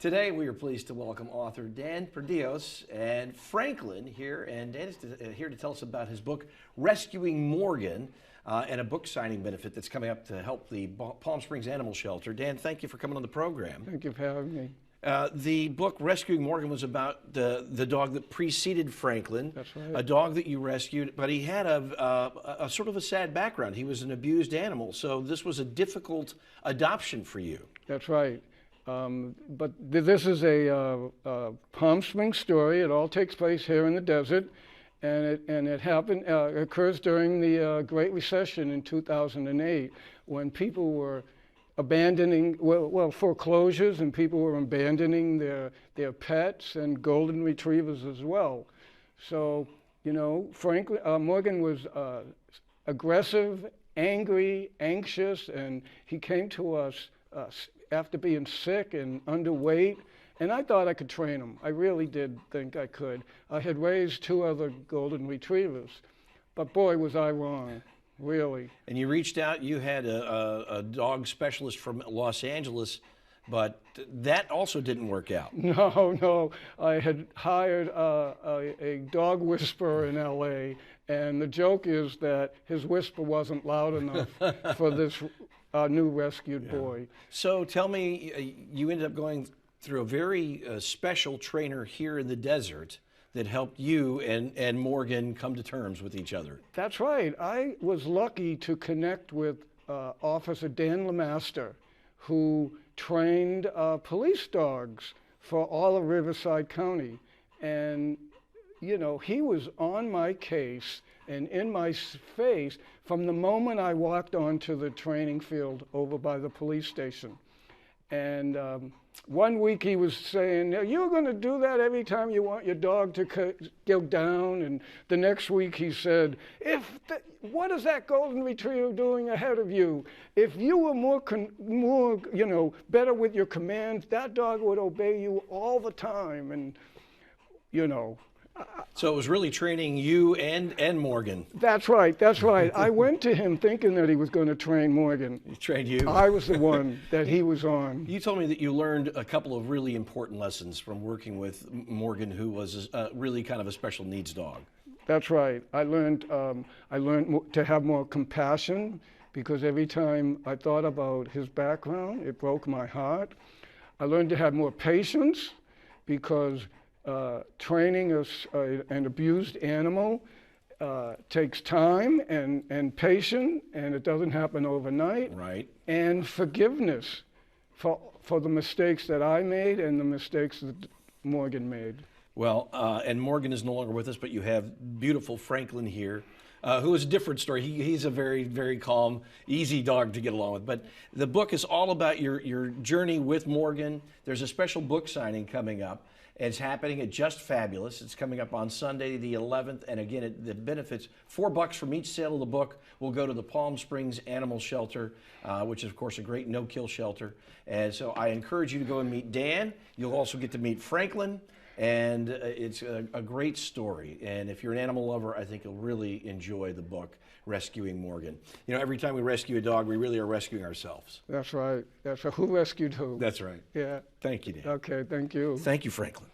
Today we are pleased to welcome author Dan Perdios and Franklin here, and Dan is here to tell us about his book, Rescuing Morgan, and a book signing benefit that's coming up to help the Palm Springs Animal Shelter. Dan, thank you for coming on the program. Thank you for having me. The book, Rescuing Morgan, was about the dog that preceded Franklin. That's right. A dog that you rescued, but he had a sort of a sad background. He was an abused animal, so this was a difficult adoption for you. That's right. But this is a Palm Springs story. It all takes place here in the desert, and it happened occurs during the Great Recession in 2008, when people were abandoning foreclosures, and people were abandoning their pets and golden retrievers as well. So Franklin Morgan was aggressive, angry, anxious, and he came to us after being sick and underweight, and I thought I could train him. I really did think I could. I had raised 2 other golden retrievers, but boy, was I wrong, really. And you reached out, you had a dog specialist from Los Angeles, but that also didn't work out. No, I had hired a dog whisperer in LA, and the joke is that his whisper wasn't loud enough for this new rescued boy. So tell me, you ended up going through a very special trainer here in the desert that helped you and Morgan come to terms with each other. That's right. I was lucky to connect with Officer Dan LeMaster, who trained police dogs for all of Riverside County. And he was on my case and in my face from the moment I walked onto the training field over by the police station. And one week he was saying, "You're going to do that every time you want your dog to go down." And the next week he said, "What is that golden retriever doing ahead of you? If you were more better with your commands, that dog would obey you all the time." And So it was really training you and Morgan. That's right. I went to him thinking that he was going to train Morgan. He trained you. I was the one that he was on. You told me that you learned a couple of really important lessons from working with Morgan, who was really kind of a special needs dog. That's right. I learned to have more compassion, because every time I thought about his background, it broke my heart. I learned to have more patience, because training an abused animal takes time and patience, and it doesn't happen overnight. Right. And forgiveness for the mistakes that I made and the mistakes that Morgan made. Well, and Morgan is no longer with us, but you have beautiful Franklin here, who is a different story. He's a very, very calm, easy dog to get along with. But the book is all about your journey with Morgan. There's a special book signing coming up. It's happening at Just Fabulous. It's coming up on Sunday the 11th. And again, the benefits, $4 from each sale of the book will go to the Palm Springs Animal Shelter, which is, of course, a great no-kill shelter. And so I encourage you to go and meet Dan. You'll also get to meet Franklin. And it's a great story. And if you're an animal lover, I think you'll really enjoy the book, Rescuing Morgan. Every time we rescue a dog, we really are rescuing ourselves. That's right. Who rescued who? That's right. Yeah. Thank you, Dan. Okay, thank you. Thank you, Franklin.